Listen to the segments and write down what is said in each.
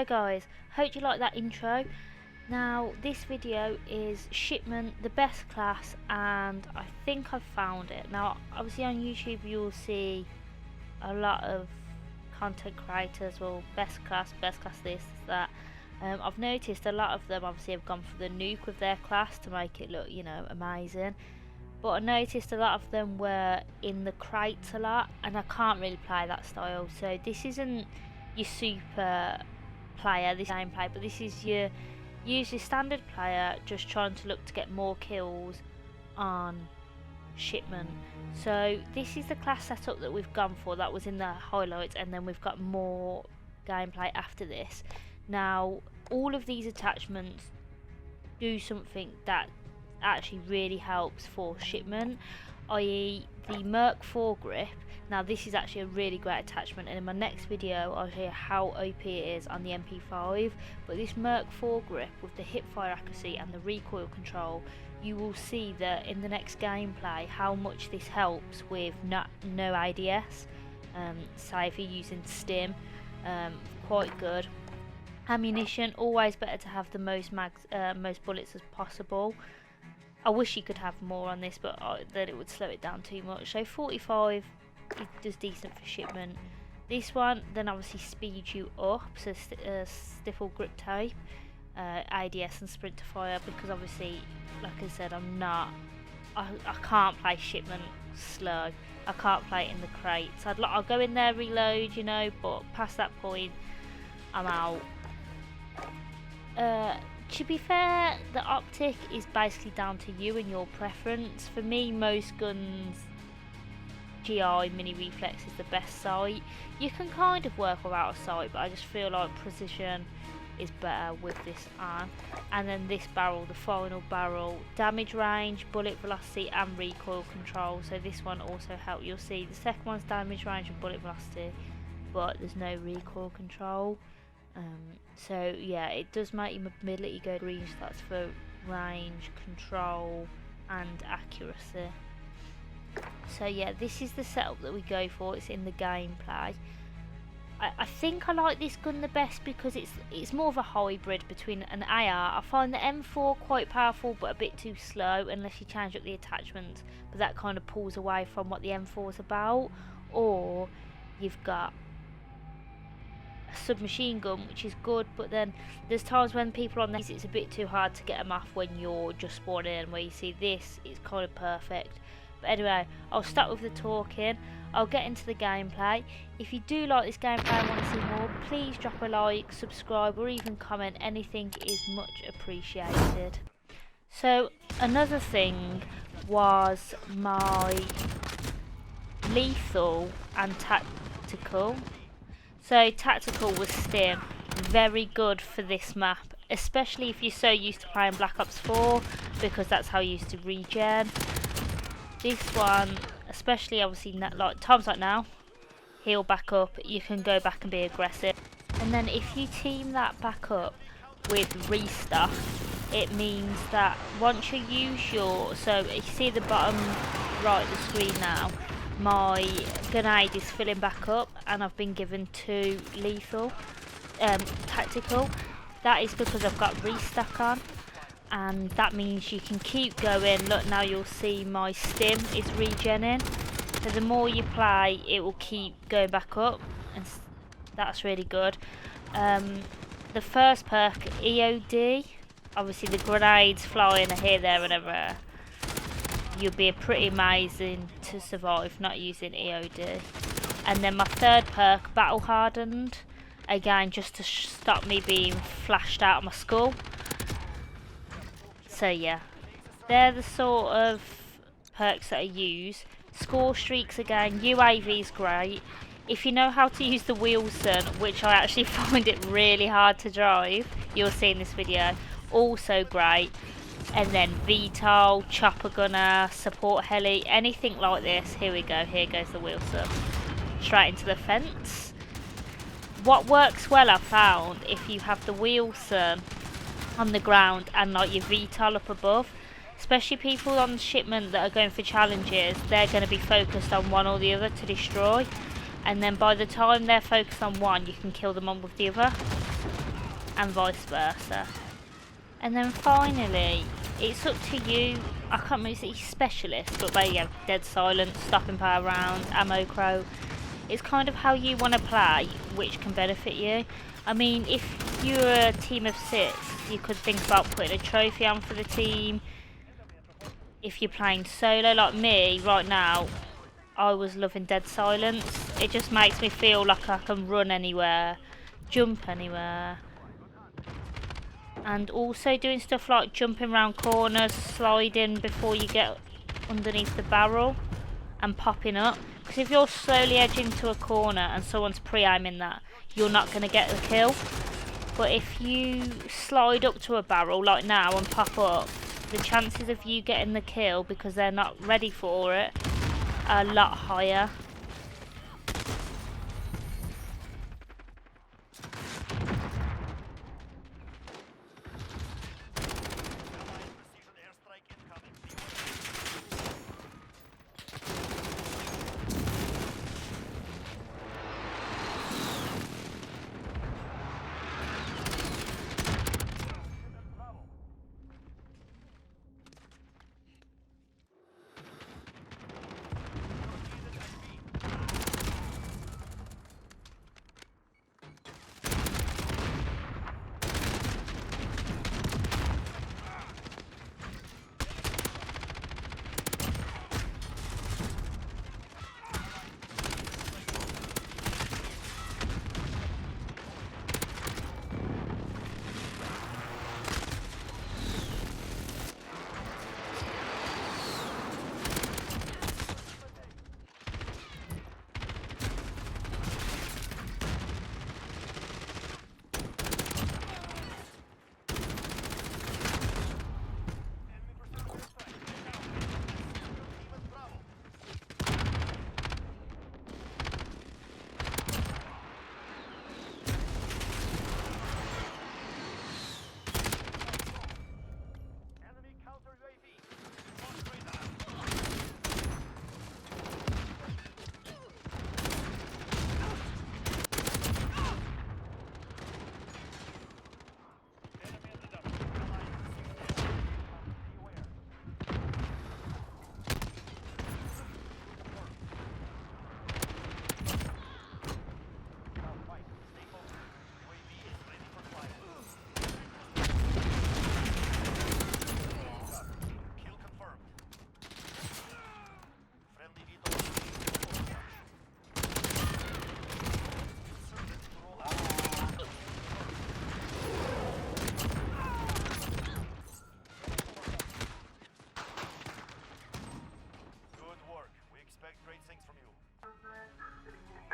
Hello guys, hope you like that intro. Now this video is Shipment, the best class, and I think I've found it. Now obviously on YouTube you'll see a lot of content creators, well, best class this, that. I've noticed a lot of them obviously have gone for the nuke with their class to make it look, you know, amazing. But I noticed a lot of them were in the crates a lot, and I can't really play that style. So this isn't your super player, this gameplay, but this is your usually standard player just trying to look to get more kills on Shipment. So this is the class setup that we've gone for, that was in the highlights, and then we've got more gameplay after this. Now all of these attachments do something that actually really helps for Shipment, i.e. the Merc foregrip. Now this is actually a really great attachment, and in my next video I'll show you how OP it is on the MP5. But this Merc foregrip with the hipfire accuracy and the recoil control, you will see that in the next gameplay how much this helps with no ADS. Say if you're using stim, quite good. Ammunition, always better to have the most bullets as possible. I wish you could have more on this, but then it would slow it down too much. So 45 it does decent for Shipment. This one then obviously speeds you up, so stifle grip tape, ADS and sprint to fire, because obviously, like I said, I can't play Shipment slow. I can't play it in the crates. I'll go in there, reload, you know, but past that point I'm out. To be fair, the optic is basically down to you and your preference. For me, most guns, GI mini reflex is the best sight. You can kind of work without a sight, but I just feel like precision is better with this on. And then this barrel, the final barrel, damage range, bullet velocity and recoil control. So this one also helps. You'll see the second one's damage range and bullet velocity, but there's no recoil control. So yeah, it does make your mobility go green, so that's for range, control and accuracy. So yeah, this is the setup that we go for. It's in the gameplay. I think I like this gun the best because it's more of a hybrid between an AR. I find the M4 quite powerful but a bit too slow unless you change up the attachments, but that kind of pulls away from what the M4 is about. Or you've got submachine gun, which is good, but then there's times when people on these, it's a bit too hard to get them off when you're just spawning in, where you see this, it's kind of perfect. But anyway, I'll start with the talking. I'll get into the gameplay. If you do like this gameplay and want to see more, please drop a like, subscribe or even comment. Anything is much appreciated. So another thing was my lethal and tactical. So tactical was stim, very good for this map, especially if you're so used to playing Black Ops 4, because that's how you used to regen. This one, especially obviously like times like now, heal back up, you can go back and be aggressive. And then if you team that back up with restock, it means that once you use your, so you see the bottom right of the screen now, my grenade is filling back up and I've been given 2 lethal, tactical. That is because I've got restock on, and that means you can keep going. Look, now you'll see my stim is regenning, so the more you play it will keep going back up, and that's really good. The first perk, EOD, obviously the grenades flying here, there and everywhere. You'll be pretty amazing to survive not using EOD. And then my third perk, battle hardened, again just to stop me being flashed out of my skull. So yeah, they're the sort of perks that I use. Score streaks again, UAV's great. If you know how to use the Wilson, which I actually find it really hard to drive, you'll see in this video, also great. And then VTOL, chopper gunner, support heli, anything like this. Here we go, here goes the Wilson. Straight into the fence. What works well, I found, if you have the Wilson on the ground and like your VTOL up above, especially people on Shipment that are going for challenges, they're going to be focused on one or the other to destroy. And then by the time they're focused on one, you can kill them on with the other. and vice versa. And then finally, it's up to you. I can't remember if it's specialist, but there you go. Dead silence, stopping power round, ammo crow. It's kind of how you want to play, which can benefit you. I mean, if you're a team of 6, you could think about putting a trophy on for the team. If you're playing solo like me right now, I was loving dead silence. It just makes me feel like I can run anywhere, jump anywhere. And also doing stuff like jumping around corners, sliding before you get underneath the barrel, and popping up. Because if you're slowly edging to a corner and someone's pre-aiming that, you're not going to get the kill. But if you slide up to a barrel like now and pop up, the chances of you getting the kill because they're not ready for it are a lot higher.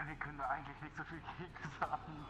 Wir können da eigentlich nicht so viel gegen sagen.